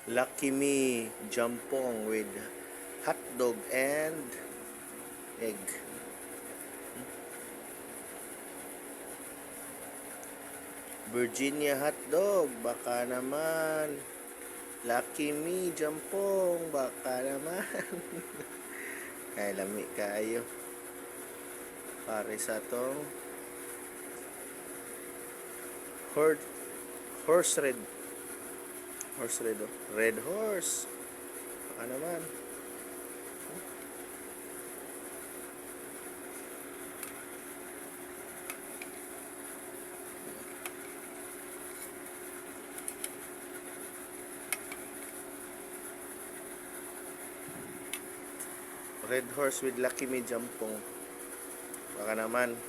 Lucky Me Jampong with hot dog and egg. Virginia hot dog, baka naman. Lucky Me Jampong, baka naman. Kaya lami kayo. Pare sa tong horse red. Horse red, oh. Red horse. Baka naman. Red horse with Lucky Me Jampong. Baka naman.